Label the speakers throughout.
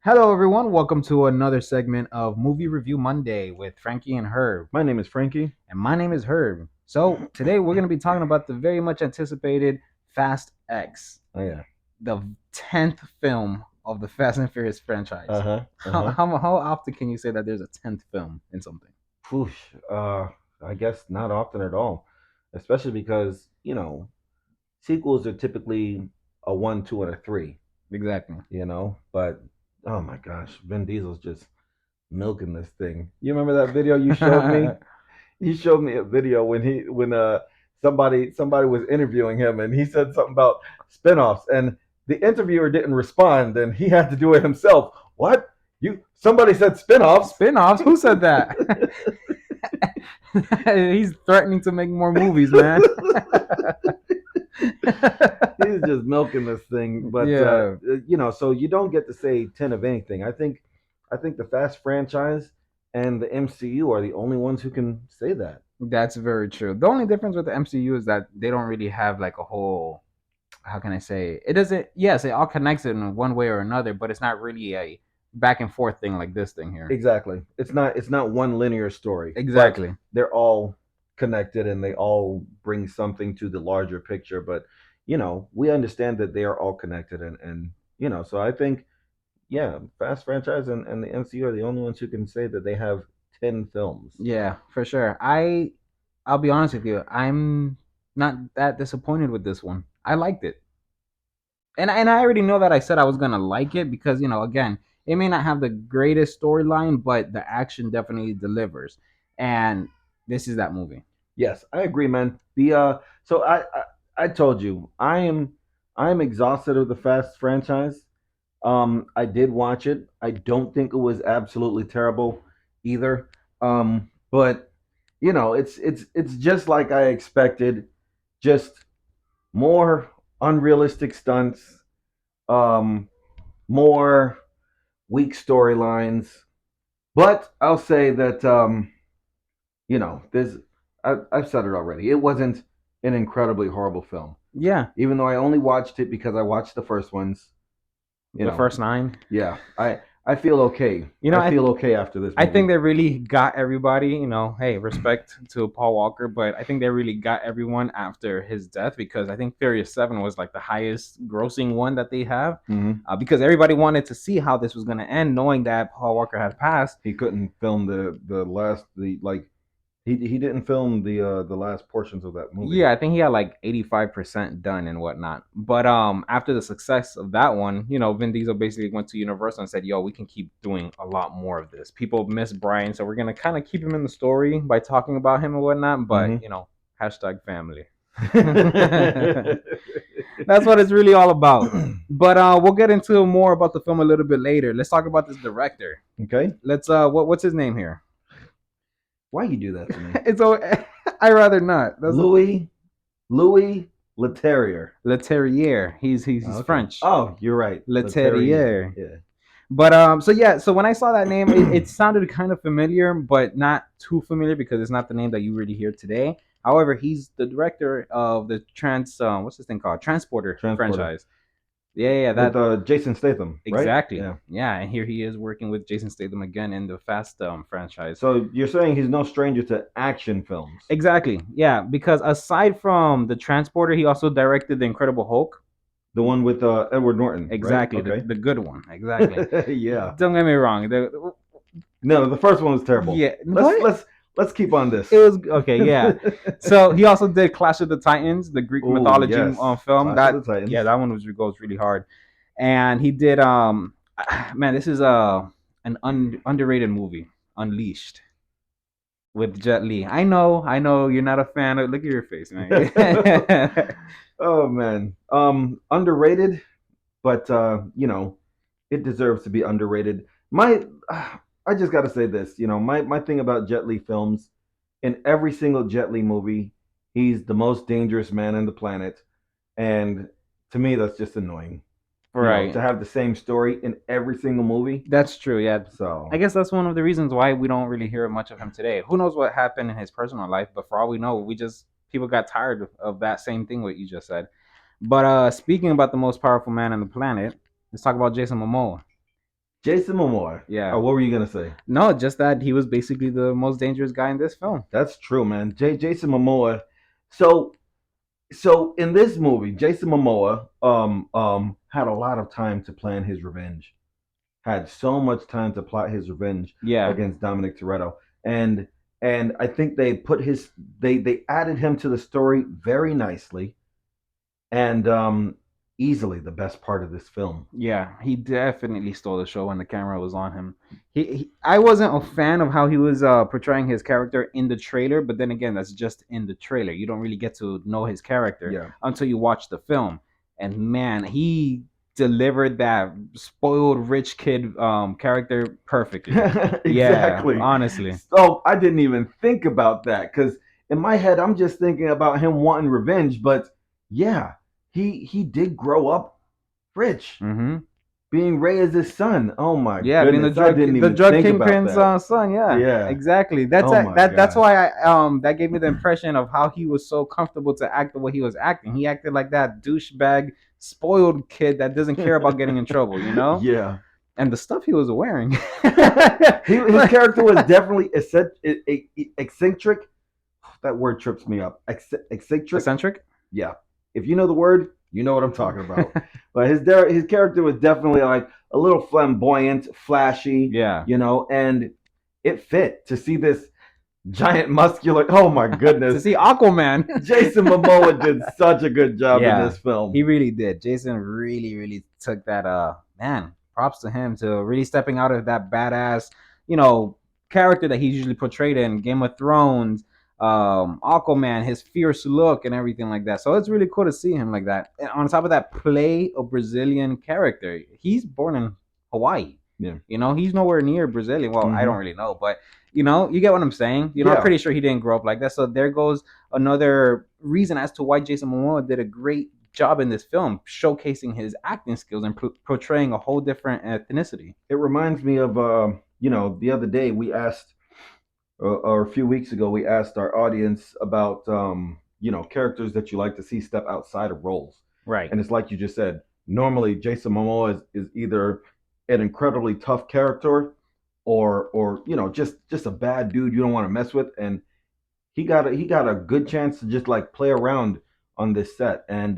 Speaker 1: Hello, everyone. Welcome to another segment of Movie Review Monday with Frankie and Herb.
Speaker 2: My name is Frankie.
Speaker 1: And my name is Herb. So, today we're going to be talking about the very much anticipated Fast X,
Speaker 2: Oh yeah.
Speaker 1: the 10th film of the Fast and Furious franchise.
Speaker 2: Uh-huh.
Speaker 1: How often can you say that there's a 10th film in something?
Speaker 2: Whoosh. I guess not often at all. Especially because, sequels are typically a one, two, and a three,
Speaker 1: Exactly.
Speaker 2: But oh my gosh, Vin Diesel's just milking this thing. You remember that video you showed me? You showed me a video when somebody was interviewing him and he said something about spinoffs and the interviewer didn't respond and he had to do it himself. What? Somebody said spinoffs?
Speaker 1: Spin-offs? Who said that? He's threatening to make more movies, man.
Speaker 2: He's just milking this thing, but
Speaker 1: Yeah.
Speaker 2: so you don't get to say 10 of anything. I think the Fast franchise and the MCU are the only ones who can say that.
Speaker 1: That's very true. The only difference with the MCU is that they don't really have like a whole, how can I say, it doesn't, yes, it all connects in one way or another, but it's not really a back and forth thing like this thing here.
Speaker 2: Exactly. It's not one linear story, but
Speaker 1: Exactly.
Speaker 2: they're all connected and they all bring something to the larger picture. But we understand that they are all connected, and so I think, yeah, Fast franchise and the MCU are the only ones who can say that they have 10 films.
Speaker 1: Yeah, for sure. I'll be honest with you. I'm not that disappointed with this one. I liked it. And I already know that I said I was gonna like it because again, it may not have the greatest storyline, but the action definitely delivers. And this is that movie.
Speaker 2: Yes, I agree, man. The so I told you I am exhausted of the Fast franchise. I did watch it. I don't think it was absolutely terrible either. But it's just like I expected. Just more unrealistic stunts, um, more weak storylines. But I'll say that there's I've said it already. It wasn't an incredibly horrible film,
Speaker 1: Yeah,
Speaker 2: even though I only watched it because I watched the first ones. You
Speaker 1: the
Speaker 2: know,
Speaker 1: first nine.
Speaker 2: yeah, I feel okay.
Speaker 1: You know,
Speaker 2: I
Speaker 1: I
Speaker 2: feel okay after this
Speaker 1: I think
Speaker 2: movie.
Speaker 1: they really got everybody. Hey, respect to Paul Walker, but I think they really got everyone after his death because I think Furious 7 was like the highest grossing one that they have.
Speaker 2: Hmm.
Speaker 1: Because everybody wanted to see how this was going to end, knowing that Paul Walker had passed.
Speaker 2: He couldn't film the last the like he didn't film the last portions of that movie.
Speaker 1: Yeah, I think he had like 85% done and whatnot. But after the success of that one, Vin Diesel basically went to Universal and said, "Yo, we can keep doing a lot more of this. People miss Brian, so we're gonna kind of keep him in the story by talking about him and whatnot." But
Speaker 2: Hmm.
Speaker 1: hashtag family. That's what it's really all about. But we'll get into more about the film a little bit later. Let's talk about this director.
Speaker 2: Okay,
Speaker 1: Let's what's his name here?
Speaker 2: why you do that to me?
Speaker 1: It's I rather not. That's
Speaker 2: Louis Leterrier.
Speaker 1: Leterrier. He's
Speaker 2: Okay.
Speaker 1: French.
Speaker 2: Oh, you're right. Leterrier.
Speaker 1: Leterrier.
Speaker 2: Yeah.
Speaker 1: But so when I saw that name, it sounded kind of familiar, but not too familiar because it's not the name that you really hear today. However, he's the director of the what's this thing called? Transporter
Speaker 2: Transporter
Speaker 1: franchise. Yeah,
Speaker 2: with
Speaker 1: that
Speaker 2: Jason Statham, right?
Speaker 1: exactly.
Speaker 2: Yeah.
Speaker 1: Yeah, and here he is working with Jason Statham again in the Fast franchise.
Speaker 2: So you're saying he's no stranger to action films?
Speaker 1: Exactly. Yeah, because aside from the Transporter, he also directed the Incredible Hulk.
Speaker 2: The one with Edward Norton, right?
Speaker 1: Exactly,
Speaker 2: Okay.
Speaker 1: the good one. Exactly.
Speaker 2: Yeah.
Speaker 1: Don't get me wrong.
Speaker 2: No, the first one was terrible.
Speaker 1: Yeah,
Speaker 2: Let's
Speaker 1: what?
Speaker 2: let's let's keep on this.
Speaker 1: It was okay. Yeah. So he also did Clash of the Titans, the Greek
Speaker 2: Oh
Speaker 1: mythology
Speaker 2: yes,
Speaker 1: film.
Speaker 2: Clash of
Speaker 1: That
Speaker 2: the
Speaker 1: yeah,
Speaker 2: Titans.
Speaker 1: that one goes really hard. And he did man, this is an underrated movie, Unleashed with Jet Li. I know, you're not a fan. Look at your face, man.
Speaker 2: Oh man, underrated, but it deserves to be underrated. I just got to say this. My thing about Jet Li films, in every single Jet Li movie, he's the most dangerous man on the planet, and to me, that's just annoying.
Speaker 1: Right.
Speaker 2: To have the same story in every single movie.
Speaker 1: That's true. Yeah. I
Speaker 2: So
Speaker 1: guess that's one of the reasons why we don't really hear much of him today. Who knows what happened in his personal life, but for all we know, people got tired of that same thing what you just said. But speaking about the most powerful man on the planet, let's talk about Jason Momoa.
Speaker 2: Jason Momoa.
Speaker 1: Yeah.
Speaker 2: Oh, what were you gonna say?
Speaker 1: No, just that he was basically the most dangerous guy in this film.
Speaker 2: That's true, man. Jason Momoa. So so in this movie, Jason Momoa had a lot of time to plan his revenge. Had so much time to plot his revenge
Speaker 1: Yeah.
Speaker 2: against Dominic Toretto, and and I think they put his they added him to the story very nicely, and easily the best part of this film.
Speaker 1: Yeah, he definitely stole the show when the camera was on him. I wasn't a fan of how he was portraying his character in the trailer, but then again, that's just in the trailer. You don't really get to know his character
Speaker 2: Yeah.
Speaker 1: until you watch the film. And man, he delivered that spoiled rich kid character perfectly. Yeah,
Speaker 2: Exactly.
Speaker 1: honestly.
Speaker 2: So I didn't even think about that because in my head I'm just thinking about him wanting revenge. But yeah, he did grow up rich,
Speaker 1: Mm-hmm.
Speaker 2: being raised as his son. Oh my
Speaker 1: Yeah, being
Speaker 2: goodness, I didn't
Speaker 1: the
Speaker 2: even
Speaker 1: drug
Speaker 2: think about
Speaker 1: kingpin's
Speaker 2: that.
Speaker 1: son. Yeah,
Speaker 2: Yeah.
Speaker 1: exactly.
Speaker 2: Oh my
Speaker 1: That's
Speaker 2: gosh.
Speaker 1: why that gave me the impression of how he was so comfortable to act the way he was acting. He acted like that douchebag, spoiled kid that doesn't care about getting in trouble, you know.
Speaker 2: Yeah.
Speaker 1: And the stuff he was wearing,
Speaker 2: His character was definitely eccentric. That word trips me up. Eccentric.
Speaker 1: eccentric.
Speaker 2: Yeah. If you know the word, you know what I'm talking about. But his character was definitely like a little flamboyant, flashy,
Speaker 1: Yeah.
Speaker 2: and it fit to see this giant muscular. Oh my
Speaker 1: To
Speaker 2: goodness.
Speaker 1: see Aquaman.
Speaker 2: Jason Momoa did such a good job in
Speaker 1: Yeah,
Speaker 2: this film.
Speaker 1: he really did. Jason really took that man, props to him to really stepping out of that badass, you know, character that he's usually portrayed in Game of Thrones, Aquaman, his fierce look and everything like that. So it's really cool to see him like that. And on top of that, play a Brazilian character. He's born in Hawaii.
Speaker 2: Yeah.
Speaker 1: You know, he's nowhere near Brazilian. Well, I don't
Speaker 2: Mm-hmm.
Speaker 1: really know, but you know, you get what I'm saying. You know, I'm
Speaker 2: Yeah.
Speaker 1: pretty sure he didn't grow up like that. So there goes another reason as to why Jason Momoa did a great job in this film, showcasing his acting skills and portraying a whole different ethnicity.
Speaker 2: It reminds me of the other day we asked or a few weeks ago we asked our audience about characters that you like to see step outside of roles.
Speaker 1: Right.
Speaker 2: And it's like you just said, normally Jason Momoa is either an incredibly tough character or just a bad dude you don't want to mess with, and he got a good chance to just like play around on this set, and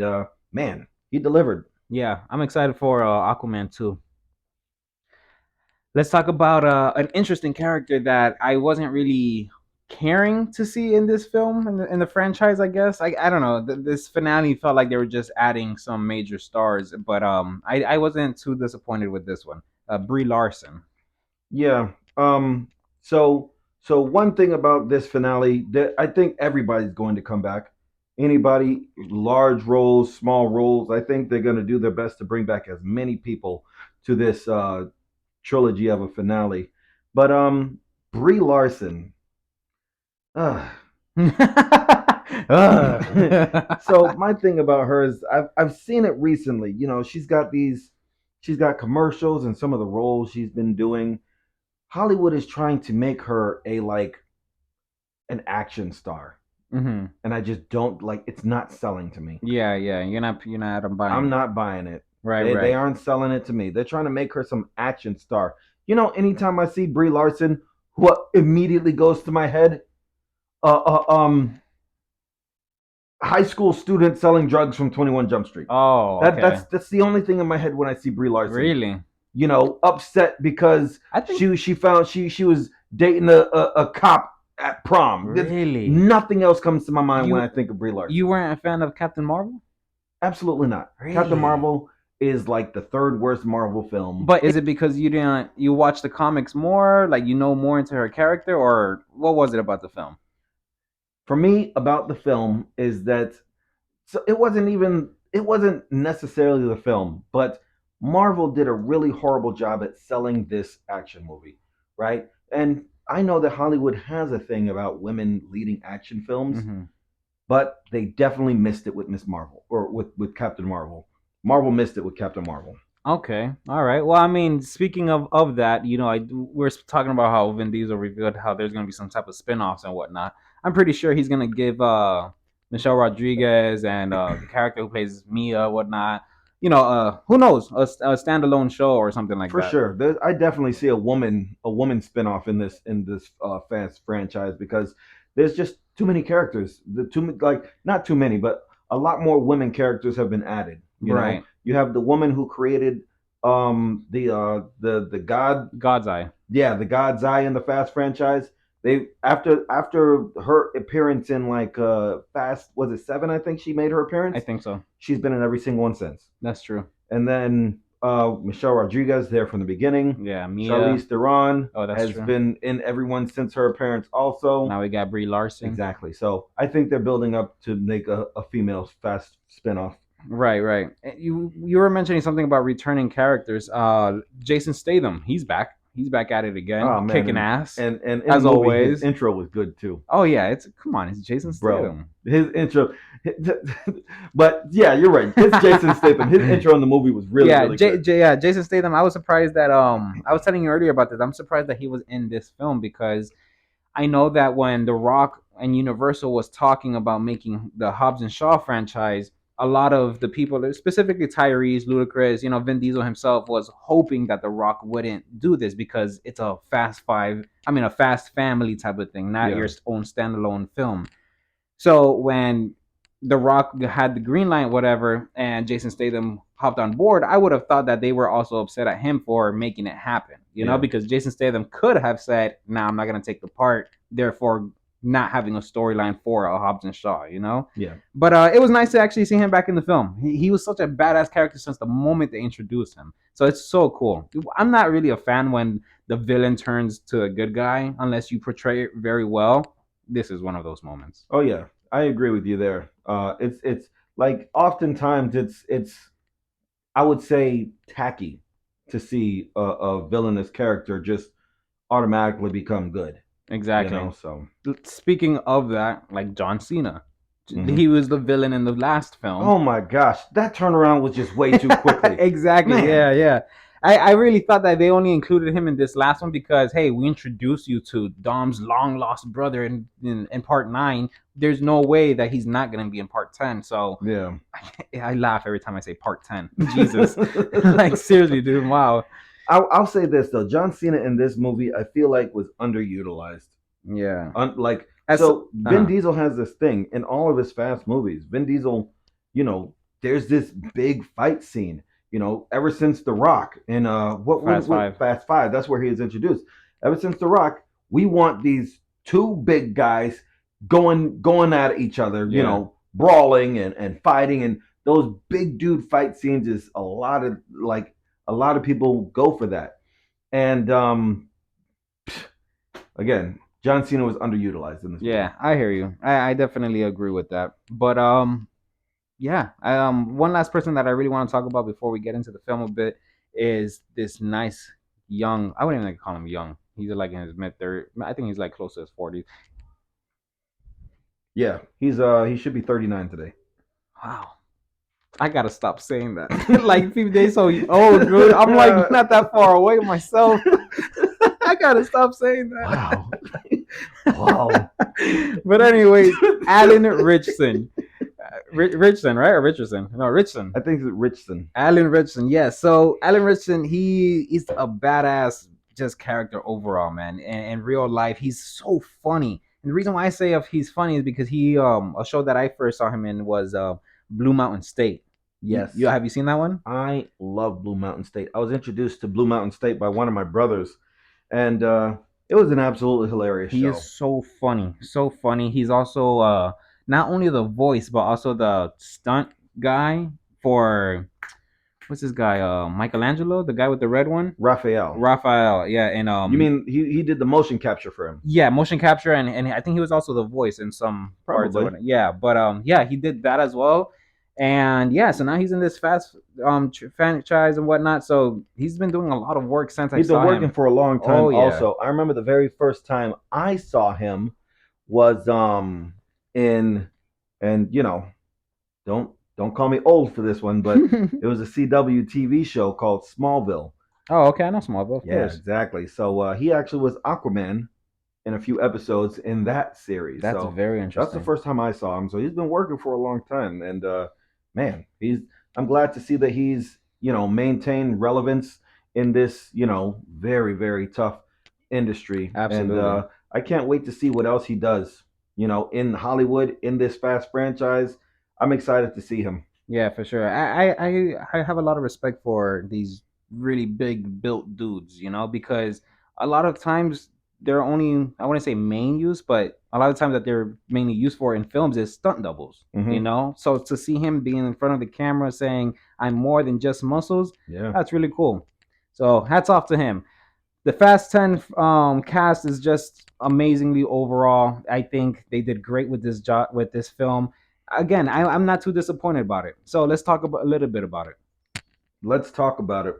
Speaker 2: man, he delivered.
Speaker 1: Yeah, I'm excited for Aquaman too. Let's talk about an interesting character that I wasn't really caring to see in this film in the franchise. I guess I don't know. This finale felt like they were just adding some major stars, but I wasn't too disappointed with this one. Brie Larson.
Speaker 2: Yeah. So one thing about this finale that I think everybody's going to come back. Anybody, large roles, small roles, I think they're going to do their best to bring back as many people to this trilogy of a finale. But Brie Larson. Uh, so my thing about her is I've seen it recently. She's got commercials and some of the roles she's been doing. Hollywood is trying to make her a like an action star,
Speaker 1: Mm-hmm.
Speaker 2: and I just don't like. It's not selling to me.
Speaker 1: Yeah. You're not
Speaker 2: I'm
Speaker 1: buying.
Speaker 2: not buying it.
Speaker 1: Right,
Speaker 2: They
Speaker 1: right.
Speaker 2: aren't selling it to me. They're trying to make her some action star. Anytime I see Brie Larson, what immediately goes to my head? Uh, uh um, High school student selling drugs from 21 Jump Street.
Speaker 1: Oh,
Speaker 2: That
Speaker 1: okay.
Speaker 2: that's the only thing in my head when I see Brie Larson.
Speaker 1: Really?
Speaker 2: Upset because
Speaker 1: I think
Speaker 2: she found she was dating a cop at prom.
Speaker 1: really.
Speaker 2: Nothing else comes to my mind when I
Speaker 1: You
Speaker 2: think of Brie Larson.
Speaker 1: you weren't a fan of Captain Marvel?
Speaker 2: Absolutely not. Captain
Speaker 1: Really?
Speaker 2: Marvel is like the third worst Marvel film.
Speaker 1: But is it because you watch the comics more, like you know more into her character, or what was it about the film?
Speaker 2: For me, about the film is that so it wasn't necessarily the film, but Marvel did a really horrible job at selling this action movie, right? And I know that Hollywood has a thing about women leading action films,
Speaker 1: Mm-hmm.
Speaker 2: but they definitely missed it with Miss Marvel or with Captain Marvel. Marvel missed it with Captain Marvel.
Speaker 1: Okay, all right. Well, I mean, speaking of that, we're talking about how Vin Diesel revealed how there's gonna be some type of spin-offs and whatnot. I'm pretty sure he's gonna give Michelle Rodriguez and the character who plays Mia whatnot. who knows, a standalone show or something like
Speaker 2: For
Speaker 1: that.
Speaker 2: sure. I definitely see a woman spinoff in this Fast franchise because there's just too many characters. The too like not too many, but a lot more women characters have been added.
Speaker 1: Right.
Speaker 2: You have the woman who created the god,
Speaker 1: God's Eye.
Speaker 2: yeah, the God's Eye in the Fast franchise. They after her appearance in like Fast, was it 7, I think she made her
Speaker 1: I
Speaker 2: appearance.
Speaker 1: think so.
Speaker 2: She's been in every single one since.
Speaker 1: That's true.
Speaker 2: And then Michelle Rodriguez there from the beginning.
Speaker 1: Yeah, Mia.
Speaker 2: Charlize Theron
Speaker 1: Oh, that's
Speaker 2: has
Speaker 1: true.
Speaker 2: been in everyone since her appearance also.
Speaker 1: Now we got Brie Larson.
Speaker 2: Exactly. So I think they're building up to make a female Fast spinoff.
Speaker 1: Right, right. You were mentioning something about returning characters. Jason Statham, he's back. He's back at it again,
Speaker 2: Oh man,
Speaker 1: kicking
Speaker 2: and
Speaker 1: ass
Speaker 2: and in the
Speaker 1: as
Speaker 2: movie his
Speaker 1: always.
Speaker 2: intro was good too.
Speaker 1: Oh yeah, it's come on, it's Jason
Speaker 2: Bro,
Speaker 1: Statham.
Speaker 2: his intro. But yeah, you're right. It's Jason Statham. His intro in the movie was really
Speaker 1: Yeah,
Speaker 2: really good.
Speaker 1: Yeah, Jason Statham. I was surprised that I was telling you earlier about this. I'm surprised that he was in this film because I know that when The Rock and Universal was talking about making the Hobbs and Shaw franchise, a lot of the people, specifically Tyrese, Ludacris, Vin Diesel himself, was hoping that The Rock wouldn't do this because it's a Fast Five, a Fast Family type of thing, not
Speaker 2: Yeah.
Speaker 1: your own standalone film. So when The Rock had the green light, whatever, and Jason Statham hopped on board, I would have thought that they were also upset at him for making it happen,
Speaker 2: Yeah.
Speaker 1: because Jason Statham could have said, "Nah, I'm not gonna take the part," therefore not having a storyline for a Hobbs and Shaw.
Speaker 2: Yeah.
Speaker 1: But it was nice to actually see him back in the film. He was such a badass character since the moment they introduced him. So it's so cool. I'm not really a fan when the villain turns to a good guy unless you portray it very well. This is one of those moments.
Speaker 2: Oh yeah, I agree with you there. It's like oftentimes it's I would say tacky to see a villainous character just automatically become good.
Speaker 1: Exactly.
Speaker 2: So
Speaker 1: Speaking of that, like John Cena,
Speaker 2: Mhm.
Speaker 1: he was the villain in the last film.
Speaker 2: Oh my gosh, that turnaround was just way too quickly.
Speaker 1: Exactly.
Speaker 2: Man.
Speaker 1: Yeah, yeah. I really thought that they only included him in this last one because hey, we introduced you to Dom's long lost brother in part 9. There's no way that he's not gonna be in part 10. So
Speaker 2: Yeah.
Speaker 1: I laugh every time I say part 10. Jesus, like seriously, dude. Wow.
Speaker 2: I'll say this though, John Cena in this movie, I feel like was underutilized.
Speaker 1: Yeah.
Speaker 2: Like
Speaker 1: As,
Speaker 2: so, Vin
Speaker 1: uh,
Speaker 2: Diesel has this thing in all of his Fast movies. Vin Diesel, there's this big fight scene. Ever since The Rock in
Speaker 1: Fast Five.
Speaker 2: Fast Five, that's where he is introduced. Ever since The Rock, we want these two big guys going at each other.
Speaker 1: Yeah.
Speaker 2: Brawling and fighting, and those big dude fight scenes is a lot of people go for that. And again, John Cena was underutilized in this movie.
Speaker 1: Yeah, I hear you. I definitely agree with that. But yeah. One last person that I really want to talk about before we get into the film a bit is this nice young. I wouldn't even call him young. He's like in his mid 30s. I think he's like close to his 40s.
Speaker 2: Yeah, he should be 39 today.
Speaker 1: Wow. I gotta stop saying that. Like people, they so old, dude. I'm like not that far away myself. I gotta stop saying that.
Speaker 2: Wow. Wow.
Speaker 1: But anyway, Alan Richson. Richson, right? Or Richardson? No, Richson.
Speaker 2: I think it's Richson.
Speaker 1: Alan Richson, yes. Yeah. So Alan Richson, he is a badass just character overall, man. And in real life, he's so funny. And the reason why I say if he's funny is because he a show that I first saw him in was Blue Mountain State.
Speaker 2: Yes.
Speaker 1: You have you seen that one?
Speaker 2: I love Blue Mountain State. I was introduced to Blue Mountain State by one of my brothers, and it was an absolutely hilarious
Speaker 1: He
Speaker 2: show.
Speaker 1: is so funny, so funny. He's also not only the voice but also the stunt guy for what's this guy? Michelangelo, the guy with the red one.
Speaker 2: Raphael.
Speaker 1: Raphael, yeah, and
Speaker 2: You mean he did the motion capture for him?
Speaker 1: Yeah, motion capture, and I think he was also the voice in some parts of it. Yeah, but yeah, he did that as well. And yeah, so now he's in this Fast franchise and whatnot. So he's been doing a lot of work since I
Speaker 2: He's
Speaker 1: saw
Speaker 2: been working
Speaker 1: him.
Speaker 2: for a long time.
Speaker 1: Oh, yeah.
Speaker 2: Also, I remember the very first time I saw him was in, and don't call me old for this one, but it was a CW TV show called Smallville.
Speaker 1: Oh, okay, I know Smallville. Of
Speaker 2: Yeah,
Speaker 1: course.
Speaker 2: exactly. So he actually was Aquaman in a few episodes in that series.
Speaker 1: That's
Speaker 2: so
Speaker 1: very interesting.
Speaker 2: that's the first time I saw him. So he's been working for a long time, and man, he's I'm glad to see that he's maintained relevance in this very very tough industry, and
Speaker 1: Absolutely.
Speaker 2: I can't wait to see what else he does. In Hollywood in this Fast franchise. I'm excited to see him.
Speaker 1: Yeah, for sure. I have a lot of respect for these really big built dudes, because a lot of times they're only, I wouldn't say main use, but a lot of times that they're mainly used for in films is stunt doubles.
Speaker 2: Hmm.
Speaker 1: So to see him being in front of the camera saying I'm more than just muscles,
Speaker 2: Yeah.
Speaker 1: that's really cool. So hats off to him. The Fast 10 cast is just amazingly overall. I think they did great with this job with this film. Again, I'm not too disappointed about it. So let's talk about a little bit about it.
Speaker 2: Let's talk about it.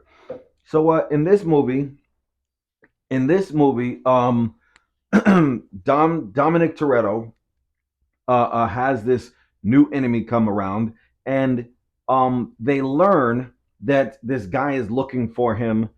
Speaker 2: So in this movie, Dominic Toretto has this new enemy come around, and they learn that this guy is looking for him,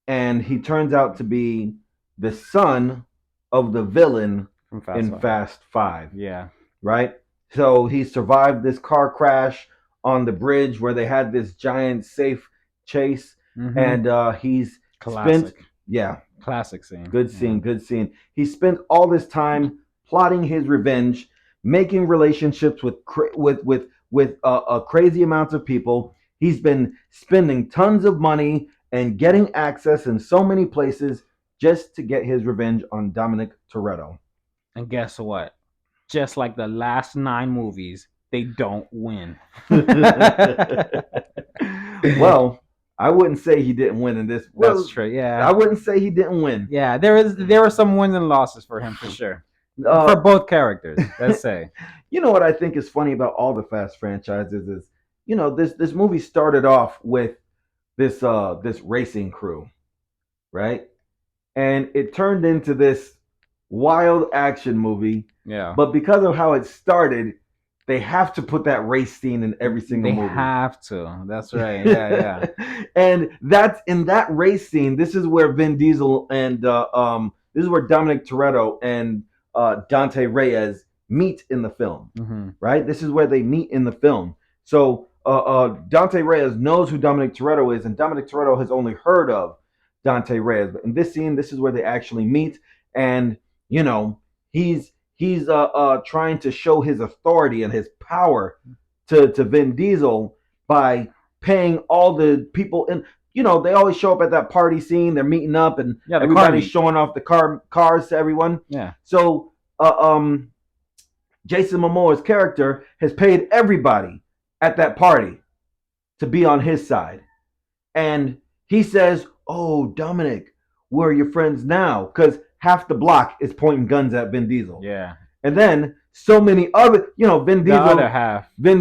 Speaker 2: and he turns out to be the son of the villain
Speaker 1: From Fast
Speaker 2: in
Speaker 1: Five.
Speaker 2: Fast Five,
Speaker 1: Yeah.
Speaker 2: right? So he survived this car crash on the bridge where they had this giant safe chase,
Speaker 1: Mm-hmm.
Speaker 2: and he's spent,
Speaker 1: Classic.
Speaker 2: yeah,
Speaker 1: Classic scene.
Speaker 2: good
Speaker 1: Yeah.
Speaker 2: scene, good scene. He spent all this time plotting his revenge, making relationships with crazy amounts of people. He's been spending tons of money and getting access in so many places just to get his revenge on Dominic Toretto.
Speaker 1: And guess what? Just like the last 9 movies, they don't win.
Speaker 2: Well, I wouldn't say he didn't win in this.
Speaker 1: That's
Speaker 2: Well,
Speaker 1: true.
Speaker 2: I
Speaker 1: Yeah.
Speaker 2: wouldn't say he didn't win.
Speaker 1: Yeah, there were some wins and losses for him for sure. For
Speaker 2: Uh,
Speaker 1: both characters, let's say.
Speaker 2: you know what I think is funny about all the Fast franchises is, this movie started off with this racing crew, right? And it turned into this wild action movie.
Speaker 1: Yeah.
Speaker 2: But because of how it started, they have to put that race scene in every single
Speaker 1: They
Speaker 2: movie.
Speaker 1: have to. That's right. Yeah, yeah.
Speaker 2: And that's in that race scene. This is where Vin Diesel and this is where Dominic Toretto and Dante Reyes meet in the film,
Speaker 1: Mm-hmm.
Speaker 2: right? This is where they meet in the film. So Dante Reyes knows who Dominic Toretto is, and Dominic Toretto has only heard of Dante Reyes. But in this scene, this is where they actually meet, and you know he's trying to show his authority and his power to Vin Diesel by paying all the people in. They always show up at that party scene. They're meeting up, and
Speaker 1: Yeah, the car
Speaker 2: everybody's
Speaker 1: meet.
Speaker 2: showing off the cars to everyone.
Speaker 1: Yeah.
Speaker 2: So Jason Momoa's character has paid everybody at that party to be on his side. And he says, "Oh, Dominic, where are your friends now?" Because half the block is pointing guns at Vin Diesel.
Speaker 1: Yeah.
Speaker 2: And then so many other, Vin
Speaker 1: The other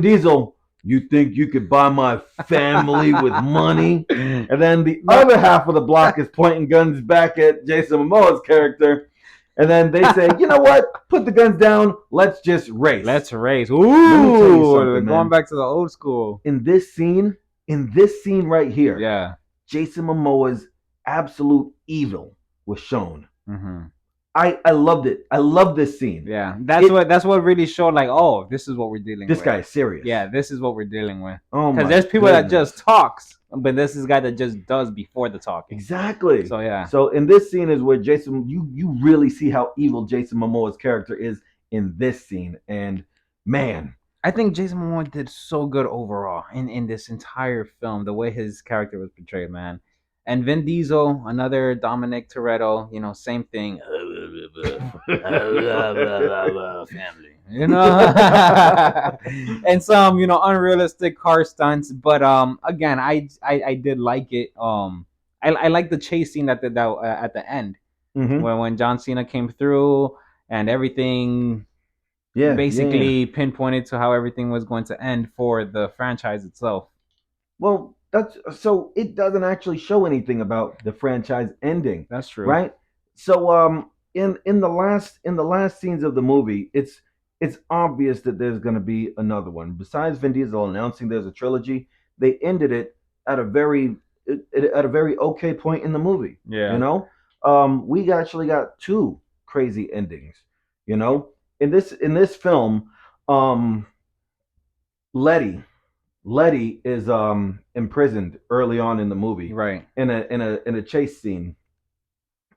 Speaker 2: Diesel,
Speaker 1: half.
Speaker 2: you think you could buy my family with money? And then the
Speaker 1: No.
Speaker 2: other half of the block is pointing guns back at Jason Momoa's character. And then they say, you know what? Put the guns down. Let's just race.
Speaker 1: Let's race.
Speaker 2: Let me tell you
Speaker 1: Ooh,
Speaker 2: something,
Speaker 1: going
Speaker 2: man.
Speaker 1: back to the old school.
Speaker 2: In this scene right here,
Speaker 1: Yeah.
Speaker 2: Jason Momoa's absolute evil was shown.
Speaker 1: Mm-hmm.
Speaker 2: I loved it. I love this scene.
Speaker 1: Yeah. That's what really showed like, oh, this is what we're dealing
Speaker 2: This
Speaker 1: with.
Speaker 2: guy is serious.
Speaker 1: Yeah, this is what we're dealing with.
Speaker 2: Oh my.
Speaker 1: Because there's people that
Speaker 2: goodness.
Speaker 1: just talks, but this is guy that just does before the talking.
Speaker 2: Exactly.
Speaker 1: So yeah.
Speaker 2: So in this scene is where you really see how evil Jason Momoa's character is in this scene, and man,
Speaker 1: I think Jason Momoa did so good overall in this entire film, the way his character was portrayed, man. And Vin Diesel, another Dominic Toretto, same thing. Family, and some, unrealistic car stunts. But again, I did like it. I like the chase scene at the end
Speaker 2: mm-hmm.
Speaker 1: when John Cena came through and everything
Speaker 2: Yeah,
Speaker 1: basically pinpointed to how everything was going to end for the franchise itself.
Speaker 2: Well, that's so it doesn't actually show anything about the franchise ending,
Speaker 1: That's true.
Speaker 2: right? So in the last scenes of the movie, it's obvious that there's going to be another one. Besides Vin Diesel announcing there's a trilogy, they ended it at a very okay point in the movie.
Speaker 1: Yeah.
Speaker 2: We actually got two crazy endings. You know, in this film, Letty, Letty is imprisoned early on in the movie
Speaker 1: Right.
Speaker 2: in a chase scene.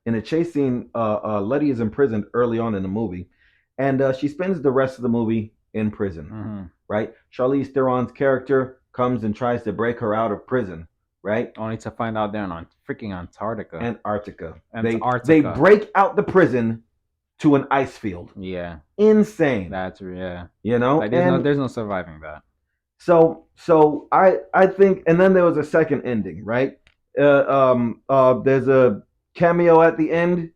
Speaker 2: In a chase scene, Letty is imprisoned early on in the movie, and she spends the rest of the movie in prison.
Speaker 1: Mm-hmm.
Speaker 2: Right? Charlize Theron's character comes and tries to break her out of prison. Right?
Speaker 1: Only to find out they're on freaking Antarctica.
Speaker 2: Antarctica. They
Speaker 1: Antarctica.
Speaker 2: break out the prison to an ice field.
Speaker 1: Yeah.
Speaker 2: Insane.
Speaker 1: That's yeah.
Speaker 2: You know,
Speaker 1: Like
Speaker 2: and
Speaker 1: there's no surviving that.
Speaker 2: so I think, and then there was a second ending, right? There's a cameo at the end,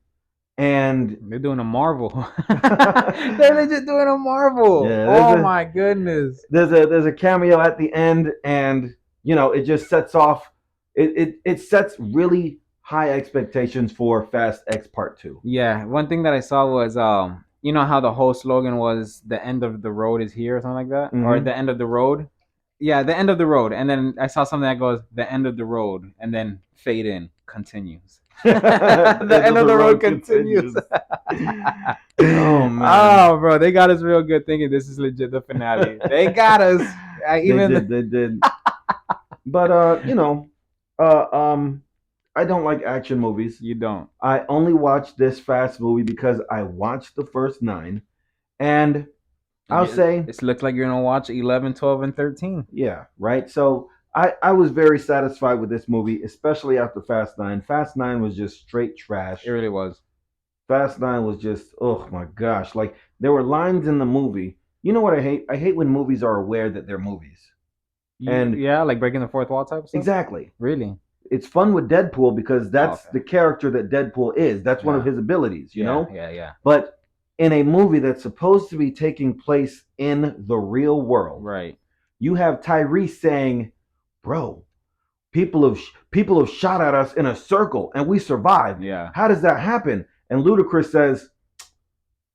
Speaker 2: and
Speaker 1: They're doing a Marvel. They're legit doing a Marvel.
Speaker 2: yeah,
Speaker 1: Oh my goodness.
Speaker 2: there's a cameo at the end, and you know it just sets off. It sets really high expectations for Fast X Part Two.
Speaker 1: Yeah, one thing that I saw was you know how the whole slogan was the end of the road is here or something like that? Or
Speaker 2: Mm-hmm.
Speaker 1: the end of the road? Yeah, the end of the road. And then I saw something that goes the end of the road and then fade in continues. The end of the road continues.
Speaker 2: Oh man.
Speaker 1: Oh, bro, they got us real good thinking this is legit the finale. They got us. I even
Speaker 2: They did. But you know, uh, um, I don't like action movies.
Speaker 1: you don't.
Speaker 2: I only watched this Fast movie because I watched the first nine, and I'll say,
Speaker 1: It looks like you're gonna watch 11, 12, and 13.
Speaker 2: yeah, right. So I was very satisfied with this movie, especially after Fast Nine. Fast Nine was just straight trash.
Speaker 1: It really was.
Speaker 2: Fast Nine was just, oh my gosh, like there were lines in the movie. You know what I hate? I hate when movies are aware that they're movies. And
Speaker 1: Yeah, like breaking the fourth wall type stuff.
Speaker 2: exactly,
Speaker 1: Really?
Speaker 2: it's fun with Deadpool because
Speaker 1: Oh,
Speaker 2: that's
Speaker 1: okay.
Speaker 2: the character that Deadpool is. That's one of
Speaker 1: Yeah.
Speaker 2: his abilities, you
Speaker 1: Yeah,
Speaker 2: know?
Speaker 1: yeah.
Speaker 2: But in a movie that's supposed to be taking place in the real world,
Speaker 1: Right.
Speaker 2: you have Tyrese saying, "Bro, people have shot at us in a circle and we survived.
Speaker 1: Yeah.
Speaker 2: How does that happen?" And Ludacris says,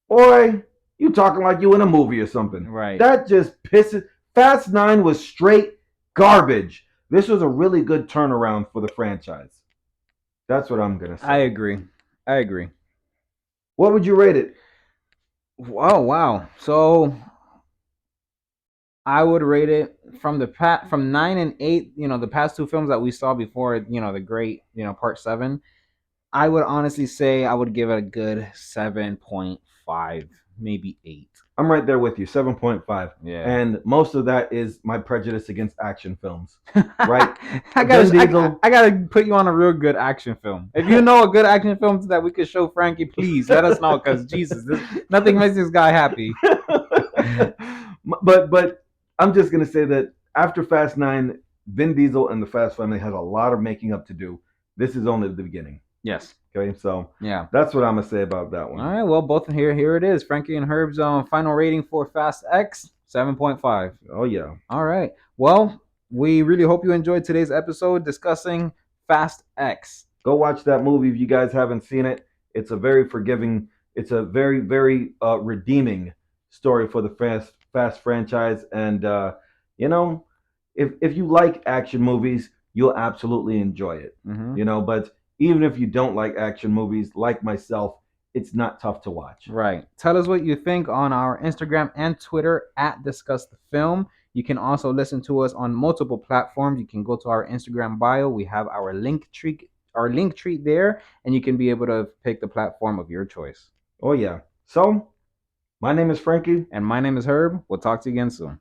Speaker 2: "Boy, you talking like you in a movie or something."
Speaker 1: Right.
Speaker 2: That just pisses. Fast Nine was straight garbage. This was a really good turnaround for the franchise. That's what I'm gonna
Speaker 1: I
Speaker 2: say.
Speaker 1: agree. I agree.
Speaker 2: What would you rate it?
Speaker 1: Oh wow. So I would rate it from 9 and 8. You know, the past two films that we saw before. You know, the great. You know, part 7. I would honestly say I would give it a good 7.5, maybe 8.
Speaker 2: I'm right there with you, 7.5.
Speaker 1: Yeah.
Speaker 2: And most of that is my prejudice against action films. Right?
Speaker 1: I
Speaker 2: Vin
Speaker 1: gotta,
Speaker 2: Diesel.
Speaker 1: I gotta put you on a real good action film. If you know a good action film that we could show Frankie, please let us know. Cause Jesus, nothing makes this guy happy.
Speaker 2: but I'm just gonna say that after Fast Nine, Vin Diesel and the Fast family has a lot of making up to do. This is only the beginning.
Speaker 1: Yes.
Speaker 2: Okay, so
Speaker 1: Yeah.
Speaker 2: that's what I'm gonna say about that one.
Speaker 1: All right. Well, both here it is. Frankie and Herb's final rating for Fast X 7.5.
Speaker 2: Oh yeah.
Speaker 1: All right. Well, we really hope you enjoyed today's episode discussing Fast X.
Speaker 2: Go watch that movie if you guys haven't seen it. It's a very forgiving. It's a very redeeming story for the Fast franchise, and you know, if you like action movies, you'll absolutely enjoy it.
Speaker 1: Mm-hmm.
Speaker 2: You know, but even if you don't like action movies, like myself, it's not tough to watch.
Speaker 1: Right. Tell us what you think on our Instagram and Twitter at Discuss the Film. You can also listen to us on multiple platforms. You can go to our Instagram bio. We have our link tree there, and you can be able to pick the platform of your choice.
Speaker 2: Oh yeah. So, my name is Frankie.
Speaker 1: And my name is Herb. We'll talk to you again soon.